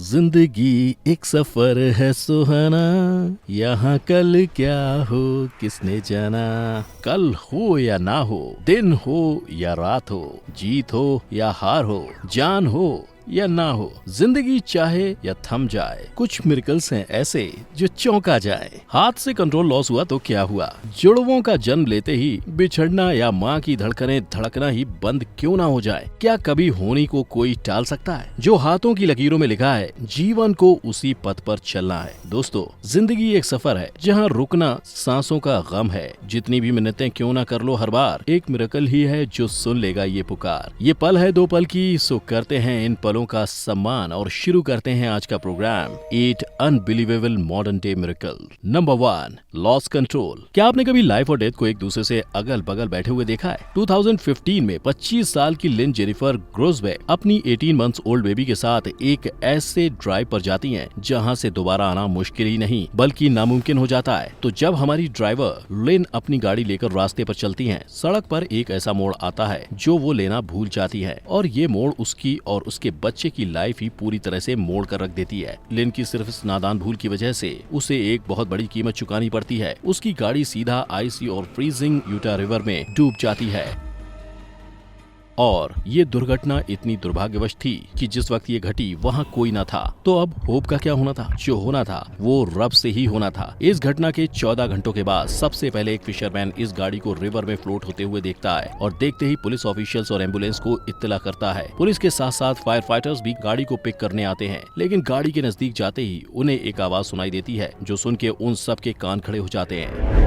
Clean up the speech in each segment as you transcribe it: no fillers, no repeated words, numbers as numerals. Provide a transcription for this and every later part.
जिंदगी एक सफर है सुहाना, यहाँ कल क्या हो किसने जाना। कल हो या ना हो, दिन हो या रात हो, जीत हो या हार हो, जान हो या ना हो, जिंदगी चाहे या थम जाए, कुछ मिरेकल्स हैं ऐसे जो चौंका जाए। हाथ से कंट्रोल लॉस हुआ तो क्या हुआ, जुड़वों का जन्म लेते ही बिछड़ना या माँ की धड़कनें धड़कना ही बंद क्यों ना हो जाए। क्या कभी होनी को कोई टाल सकता है? जो हाथों की लकीरों में लिखा है, जीवन को उसी पथ पर चलना है। दोस्तों, जिंदगी एक सफर है जहाँ रुकना सांसों का गम है। जितनी भी मिन्नतें क्यों ना कर लो हर बार, एक मिरेकल ही है जो सुन लेगा ये पुकार। ये पल है दो पल की, सो करते हैं इन पलों का सम्मान और शुरू करते हैं आज का programme 8 unbelievable modern day miracle. Number 1, loss control. क्या आपने कभी लाइफ और डेथ को एक दूसरे से अगल बगल बैठे हुए देखा है? 2015 में 25 साल की लिन जेनिफर ग्रोसबेक अपनी 18 मंथ्स ओल्ड बेबी के साथ एक ऐसे ड्राइव पर जाती हैं जहां से दोबारा आना मुश्किल ही नहीं बल्कि नामुमकिन हो जाता है। तो जब हमारी ड्राइवर लिन अपनी गाड़ी लेकर रास्ते पर चलती हैं, सड़क पर एक ऐसा मोड़ आता है जो वो लेना भूल जाती है और ये मोड़ उसकी और उसके बच्चे की लाइफ ही पूरी तरह से मोड़ कर रख देती है। लिन की सिर्फ इस नादान भूल की वजह से उसे एक बहुत बड़ी कीमत चुकानी पड़ती है। उसकी गाड़ी सीधा आइसी और फ्रीजिंग यूटा रिवर में डूब जाती है और ये दुर्घटना इतनी दुर्भाग्यवश थी कि जिस वक्त ये घटी वहाँ कोई न था। तो अब होप का क्या होना था? जो होना था वो रब से ही होना था। इस घटना के 14 घंटों के बाद सबसे पहले एक फिशरमैन इस गाड़ी को रिवर में फ्लोट होते हुए देखता है और देखते ही पुलिस ऑफिशियल्स और एम्बुलेंस को इत्तला करता है। पुलिस के साथ साथ फायर फाइटर्स भी गाड़ी को पिक करने आते हैं, लेकिन गाड़ी के नजदीक जाते ही उन्हें एक आवाज सुनाई देती है जो सुन के उन सब के कान खड़े हो जाते हैं।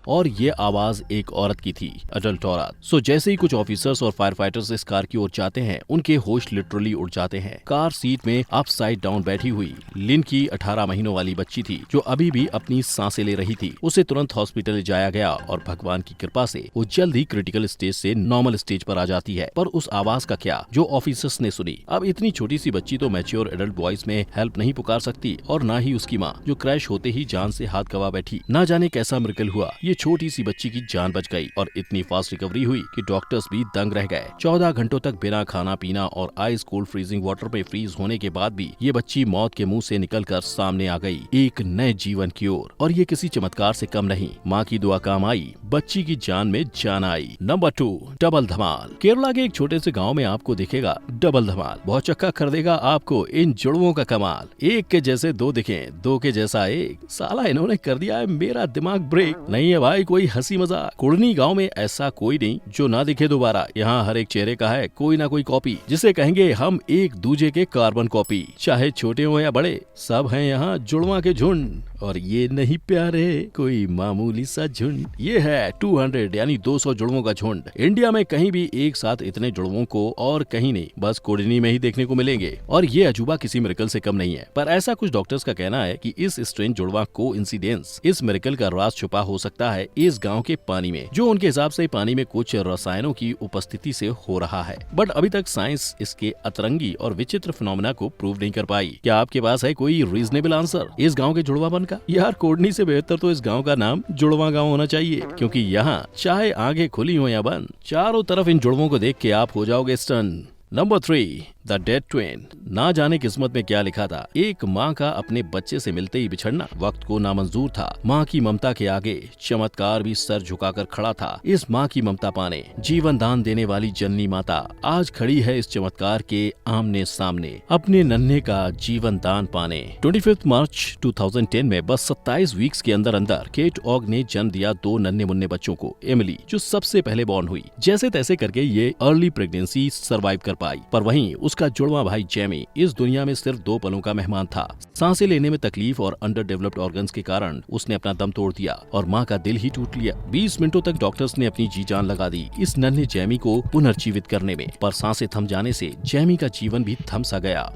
और ये आवाज एक औरत की थी, अडल्ट औरत। सो जैसे ही कुछ ऑफिसर्स और फायर फाइटर्स इस कार की ओर जाते हैं, उनके होश लिटरली उड़ जाते हैं। कार सीट में अपसाइड डाउन बैठी हुई लिन की 18 महीनों वाली बच्ची थी जो अभी भी अपनी सांसें ले रही थी। उसे तुरंत हॉस्पिटल ले जाया गया और भगवान की कृपा से वो जल्द ही क्रिटिकल स्टेज से नॉर्मल स्टेज पर आ जाती है। पर उस आवाज का क्या जो ऑफिसर्स ने सुनी? अब इतनी छोटी सी बच्ची तो मैच्योर एडल्ट वॉइस में हेल्प नहीं पुकार सकती और ना ही उसकी माँ जो क्रैश होते ही जान से हाथ गवा बैठी। ना जाने कैसा मिरेकल हुआ, छोटी सी बच्ची की जान बच गई और इतनी फास्ट रिकवरी हुई कि डॉक्टर्स भी दंग रह गए। 14 घंटों तक बिना खाना पीना और आइस कोल्ड फ्रीजिंग वाटर में फ्रीज होने के बाद भी ये बच्ची मौत के मुंह से निकलकर सामने आ गई एक नए जीवन की ओर। और ये किसी चमत्कार से कम नहीं, माँ की दुआ काम आई, बच्ची की जान में जान आई। नंबर 2, डबल धमाल। केरला के एक छोटे से गाँव में आपको दिखेगा डबल धमाल। बहुत चक्का कर देगा आपको इन जुड़वों का कमाल। एक के जैसे दो दिखे, दो के जैसा एक। साला इन्होंने कर दिया है मेरा दिमाग ब्रेक। नहीं है भाई कोई हंसी मजाक। कुड़नी गांव में ऐसा कोई नहीं जो ना दिखे दोबारा। यहाँ हर एक चेहरे का है कोई ना कोई कॉपी, जिसे कहेंगे हम एक दूजे के कार्बन कॉपी। चाहे छोटे हो या बड़े, सब हैं यहाँ जुड़वा के झुंड। और ये नहीं प्यारे कोई मामूली सा झुंड, ये है 200 यानी 200 जुड़वों का झुंड। इंडिया में कहीं भी एक साथ इतने जुड़वों को और कहीं नहीं, बस कुड़नी में ही देखने को मिलेंगे। और ये अजूबा किसी मिरेकल से कम नहीं है। पर ऐसा कुछ डॉक्टर्स का कहना है कि इस स्ट्रेंज जुड़वा कोइंसिडेंस, इस मिरेकल का राज छुपा हो सकता है इस गांव के पानी में, जो उनके हिसाब से पानी में कुछ रसायनों की उपस्थिति से हो रहा है। बट अभी तक साइंस इसके अतरंगी और विचित्र फिनोमेना को प्रूव नहीं कर पाई। क्या आपके पास है कोई रीजनेबल आंसर इस गांव के जुड़वापन का? यार कोडनी से बेहतर तो इस गांव का नाम जुड़वा गांव होना चाहिए, क्योंकि यहाँ चाहे आगे खुली हो या बंद, चारों तरफ इन जुड़वों को देख के आप हो जाओगे stun. Number 3, the dead twin. ना जाने किस्मत में क्या लिखा था, एक माँ का अपने बच्चे से मिलते ही बिछड़ना वक्त को नामंजूर था। माँ की ममता के आगे चमत्कार भी सर झुकाकर खड़ा था। इस माँ की ममता पाने जीवन दान देने वाली जननी माता आज खड़ी है इस चमत्कार के आमने सामने, अपने नन्हे का जीवन दान पाने। 25 मार्च 2010 में बस 27 वीक्स के अंदर अंदर केट ऑग ने जन्म दिया 2 नन्हे मुन्ने बच्चों को। एमिली जो सबसे पहले बॉर्न हुई, जैसे तैसे करके ये अर्ली प्रेगनेंसी सर्वाइव कर पाई। पर वहीं उसका जुड़वा भाई जेमी इस दुनिया में सिर्फ 2 पलों का मेहमान था। सांसें लेने में तकलीफ और अंडर डेवलप्ड ऑर्गन्स के कारण उसने अपना दम तोड़ दिया और माँ का दिल ही टूट लिया। 20 मिनटों तक डॉक्टर्स ने अपनी जी जान लगा दी इस नन्हे जेमी को पुनर्जीवित करने में, पर सांसें थम जाने से जेमी का जीवन भी थम सा गया।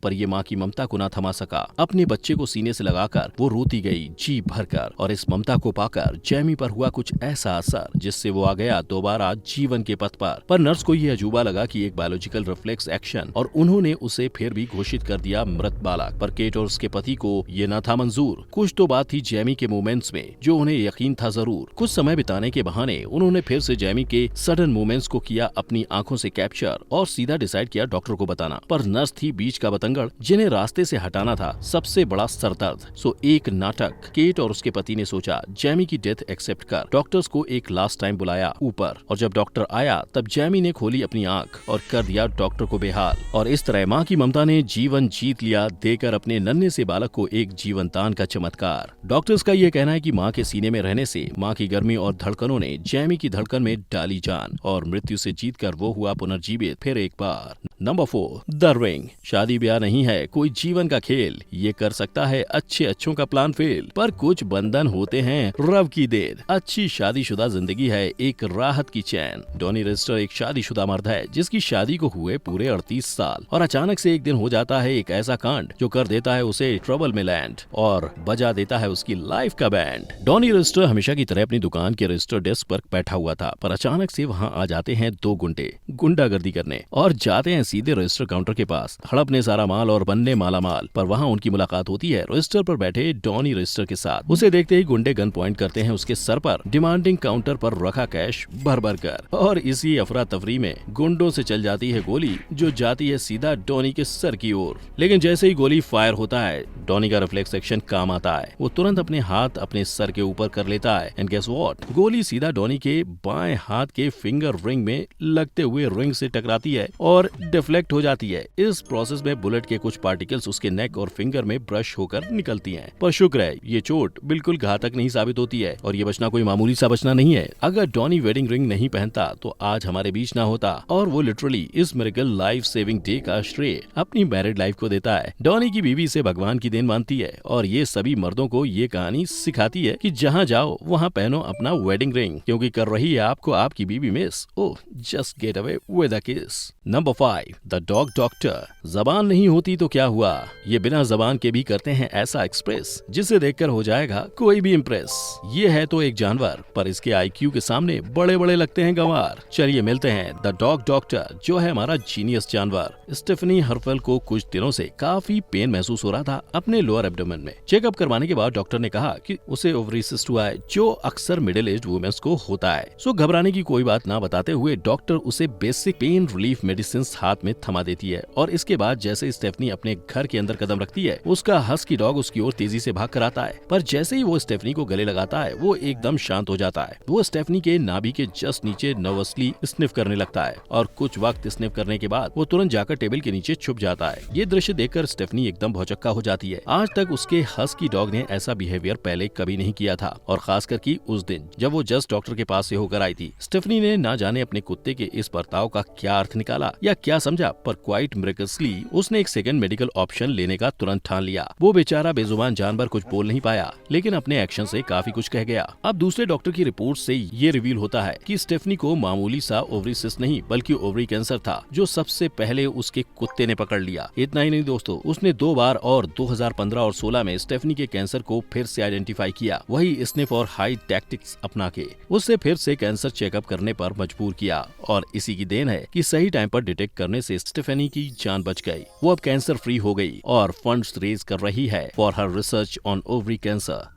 पर ये माँ की ममता को ना थमा सका। अपने बच्चे को सीने से लगाकर वो रोती गई जी भरकर, और इस ममता को पाकर जैमी पर हुआ कुछ ऐसा असर जिससे वो आ गया दोबारा जीवन के पथ पर नर्स को ये अजूबा लगा कि एक बायोलॉजिकल रिफ्लेक्स एक्शन, और उन्होंने उसे फिर भी घोषित कर दिया मृत बालक। पर केट और उसके पति को ये न था मंजूर। कुछ तो बात थी जैमी के मूवमेंट्स में जो उन्हें यकीन था जरूर। कुछ समय बिताने के बहाने उन्होंने फिर से जैमी के सडन मूवमेंट्स को किया अपनी आंखों से कैप्चर और सीधा डिसाइड किया डॉक्टर को बताना। पर नर्स थी बीच का बतंगड़ जिन्हें रास्ते से हटाना था सबसे बड़ा सरदर्द। सो एक नाटक। केट और उसके पति ने सोचा जैमी की डेथ एक्सेप्ट कर डॉक्टर्स को एक लास्ट टाइम बुलाया ऊपर, और जब डॉक्टर आया तब जैमी ने खोली अपनी आंख और कर दिया डॉक्टर को बेहाल। और इस तरह माँ की ममता ने जीवन जीत लिया, देकर अपने नन्हे से बालक को एक जीवन दान का चमत्कार। डॉक्टर्स का ये कहना है कि माँ के सीने में रहने से माँ की गर्मी और धड़कनों ने जैमी की धड़कन में डाली जान, और मृत्यु से जीतकर वो हुआ पुनर्जीवित फिर एक बार। Number 4, the ring. शादी ब्याह नहीं है कोई जीवन का खेल, ये कर सकता है अच्छे अच्छों का प्लान फेल, पर कुछ बंधन होते हैं रब की देन। अच्छी शादीशुदा जिंदगी है एक राहत की चैन। डॉनी रेस्टर एक शादीशुदा मर्द है जिसकी शादी को हुए पूरे 38 साल, और अचानक से एक दिन हो जाता है एक ऐसा कांड जो कर देता है उसे ट्रबल में लैंड और बजा देता है उसकी लाइफ का बैंड। डॉनी रेस्टर हमेशा की तरह अपनी दुकान के रजिस्टर डेस्क पर बैठा हुआ था, पर अचानक से वहाँ आ जाते हैं 2 गुंडे गुंडागर्दी करने, और जाते हैं सीधे रजिस्टर काउंटर के पास, हड़पने सारा माल और बनने माला माल। पर वहाँ उनकी मुलाकात होती है रजिस्टर पर बैठे डॉनी रेस्टर के साथ। उसे देखते ही गुंडे गन पॉइंट करते हैं उसके सर पर, डिमांडिंग काउंटर पर रखा कैश भर भर कर, और इसी अफरा तफरी में गुंडों से चल जाती है गोली जो जाती है सीधा डॉनी के सर की ओर। लेकिन जैसे ही गोली फायर होता है डॉनी का रिफ्लेक्स एक्शन काम आता है। वो तुरंत अपने हाथ अपने सर के ऊपर कर लेता है, एंड गेस व्हाट, गोली सीधा डॉनी के बाएं हाथ के फिंगर रिंग में लगते हुए रिंग से टकराती है और डिफ्लेक्ट हो जाती है। इस प्रोसेस में बुलेट के कुछ पार्टिकल्स उसके नेक और फिंगर में ब्रश होकर निकलती हैं। पर शुक्र है ये चोट बिल्कुल घातक नहीं साबित होती है, और ये बचना कोई मामूली सा बचना नहीं है। अगर डॉनी वेडिंग रिंग नहीं पहनता तो आज हमारे बीच ना होता, और वो लिटरली इस मिरेकल लाइफ सेविंग डे का श्रेय अपनी मैरिड लाइफ को देता है। डॉनी की बीवी से भगवान की देन मानती है, और ये सभी मर्दों को ये कहानी सिखाती है कि जहाँ जाओ वहाँ पहनो अपना वेडिंग रिंग, क्योंकि कर रही है आपको आपकी बीवी miss. Oh, just get away with a kiss. Number 5, the dog doctor. जबान नहीं होती तो क्या हुआ, ये बिना जबान के भी करते हैं ऐसा एक्सप्रेस जिसे देखकर हो जाएगा कोई भी इम्प्रेस। ये है तो एक जानवर, पर इसके IQ के सामने बड़े बड़े लगते हैं गंवार। चलिए मिलते हैं द डॉग डॉक्टर जो है हमारा जीनियस जानवर। स्टेफनी हर्फेल को कुछ दिनों से काफी पेन महसूस हो रहा था अपने लोअर एब्डोमेन में। चेकअप करवाने के बाद डॉक्टर ने कहा कि उसे ओवरी सिस्ट हुआ है, जो अक्सर मिडिल एज्ड वुमेन्स को होता है। सो घबराने की कोई बात ना बताते हुए डॉक्टर उसे बेसिक पेन रिलीफ मेडिसिन हाथ में थमा देती है, और इसके बाद जैसे स्टेफनी अपने घर के अंदर कदम रखती है उसका हस्की डॉग उसकी ओर तेजी से भाग कर आता है। पर जैसे ही वो स्टेफनी को गले लगाता है वो एकदम शांत हो जाता है। वो स्टेफनी के नाभि के जस्ट नीचे नर्वसली स्निफ करने लगता है, और कुछ वक्त स्निफ करने के बाद वो तुरंत जाकर टेबल के नीचे छुप जाता है। ये दृश्य देखकर स्टेफनी एकदम भौचक्का हो जाती है। आज तक उसके हस्की डॉग ने ऐसा बिहेवियर पहले कभी नहीं किया था, और खासकर कि उस दिन जब वो जस्ट डॉक्टर के पास से होकर आई थी। स्टेफनी ने ना जाने अपने कुत्ते के इस बर्ताव का क्या अर्थ निकाला या क्या समझा, पर क्वाइट मिरेकलसली उसने एक सेकंड मेडिकल ऑप्शन लेने का तुरंत ठान लिया। वो बेचारा बेजुबान जानवर कुछ बोल नहीं पाया, लेकिन अपने एक्शन से काफी कुछ कह गया। अब दूसरे डॉक्टर की रिपोर्ट से ये रिवील होता है कि स्टेफनी को मामूली सा ओवरी सिस्ट नहीं बल्कि ओवरी कैंसर था, जो सबसे पहले उसके कुत्ते ने पकड़ लिया। इतना ही नहीं दोस्तों, उसने 2 बार और 2015 और 16 में स्टेफनी के कैंसर को फिर से आइडेंटिफाई किया, वही स्निफ और हाई टैक्टिक्स अपना के उससे फिर से कैंसर चेकअप करने पर मजबूर किया। और इसी की देन है कि सही टाइम पर डिटेक्ट करने से स्टेफनी की जान बच गई। वो अब कैंसर फ्री हो गई और फंड्स रेज कर रही है for her research on ovary cancer.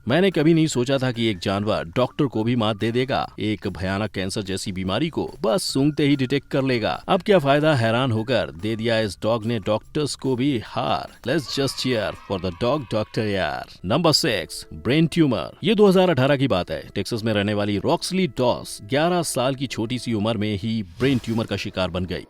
मैंने कभी नहीं सोचा था कि एक जानवर डॉक्टर को भी मात दे देगा, एक भयानक कैंसर जैसी बीमारी को बस सूंघते ही डिटेक्ट कर लेगा। अब क्या फायदा हैरान होकर दे दिया इस डॉग ने डॉक्टर्स को भी हार। Let's just cheer for the dog doctor यार। Number 6, brain tumour. ये 2018 की बात है। टेक्सास में रहने वाली रॉक्सली डॉस 11 साल की छोटी सी उम्र में ही ब्रेन ट्यूमर का शिकार बन गई।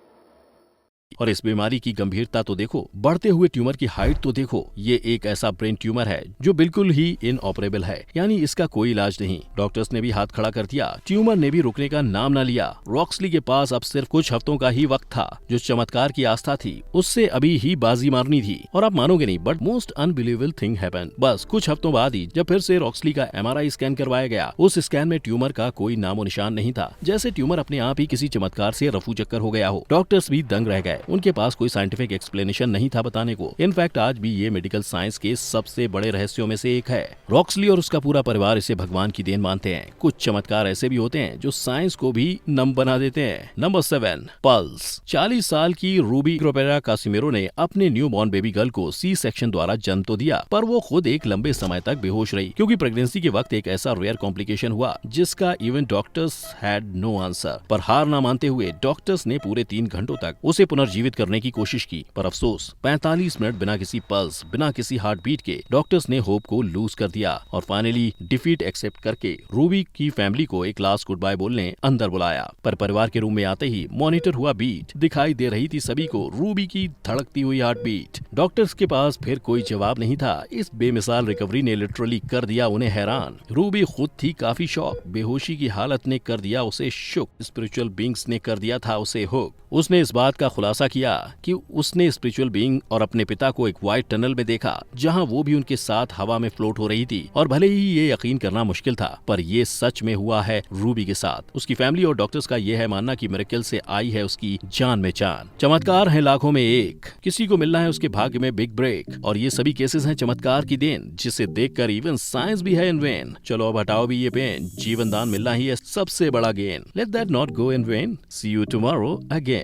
और इस बीमारी की गंभीरता तो देखो, बढ़ते हुए ट्यूमर की हाइट तो देखो। ये एक ऐसा ब्रेन ट्यूमर है जो बिल्कुल ही इनऑपरेबल है, यानी इसका कोई इलाज नहीं। डॉक्टर्स ने भी हाथ खड़ा कर दिया, ट्यूमर ने भी रुकने का नाम ना लिया। रॉक्सली के पास अब सिर्फ कुछ हफ्तों का ही वक्त था। जो चमत्कार की आस्था थी उससे अभी ही बाजी मारनी थी। और आप मानोगे नहीं, but most unbelievable thing happened. बस कुछ हफ्तों बाद ही जब फिर से रॉक्सली का MRI स्कैन करवाया गया, उस स्कैन में ट्यूमर का कोई नामो निशान नहीं था। जैसे ट्यूमर अपने आप ही किसी चमत्कार से रफू चक्कर हो गया हो। डॉक्टर्स भी दंग रह गए। है। उनके पास कोई साइंटिफिक एक्सप्लेनेशन नहीं था बताने को। इनफैक्ट आज भी ये मेडिकल साइंस के सबसे बड़े रहस्यों में से एक है। रॉक्सली और उसका पूरा परिवार इसे भगवान की देन मानते हैं। कुछ चमत्कार ऐसे भी होते हैं जो साइंस को भी नम बना देते हैं। Number 7, pulse. 40 साल की रूबी ग्रोपेरा कासिमेरो ने अपने न्यू बॉर्न बेबी गर्ल को सी सेक्शन द्वारा जन्म तो दिया, पर वो खुद एक लंबे समय तक बेहोश रही, क्योंकि प्रेगनेंसी के वक्त एक ऐसा रेयर कॉम्प्लिकेशन हुआ जिसका even doctors had no answer. पर हार ना मानते हुए डॉक्टर्स ने पूरे 3 घंटों तक उसे पुनर्जीवित करने की कोशिश की, पर अफसोस 45 मिनट बिना किसी पल्स, बिना किसी हार्ट बीट के डॉक्टर्स ने होप को लूज कर दिया और फाइनली डिफीट एक्सेप्ट करके रूबी की फैमिली को एक लास्ट गुड बाय बोलने अंदर बुलाया। पर परिवार के रूम में आते ही मॉनिटर हुआ बीट दिखाई दे रही थी सभी को, रूबी की धड़कती हुई हार्ट बीट। डॉक्टर्स के पास फिर कोई जवाब नहीं था। इस बेमिसाल रिकवरी ने लिटरली कर दिया उन्हें हैरान। रूबी खुद थी काफी शॉक। बेहोशी की हालत ने कर दिया उसे शुक, स्पिरिचुअल बींग्स ने कर दिया था उसे हुक। उसने इस बात का खुलासा किया कि उसने स्पिरिचुअल बीइंग और अपने पिता को एक व्हाइट टनल में देखा, जहां वो भी उनके साथ हवा में फ्लोट हो रही थी। और भले ही ये यकीन करना मुश्किल था, पर ये सच में हुआ है रूबी के साथ। उसकी फैमिली और डॉक्टर्स का ये है मानना कि मिरेकल से आई है उसकी जान में जान। चमत्कार है लाखों में एक, किसी को मिलना है उसके भाग्य में बिग ब्रेक, और ये सभी केसेस हैं चमत्कार की देन, जिसे देखकर इवन साइंस भी है इन वेन। चलो अब हटाओ भी ये पेन, जीवन दान मिलना ही है सबसे बड़ा gain. Let that not go in vain. See you tomorrow again.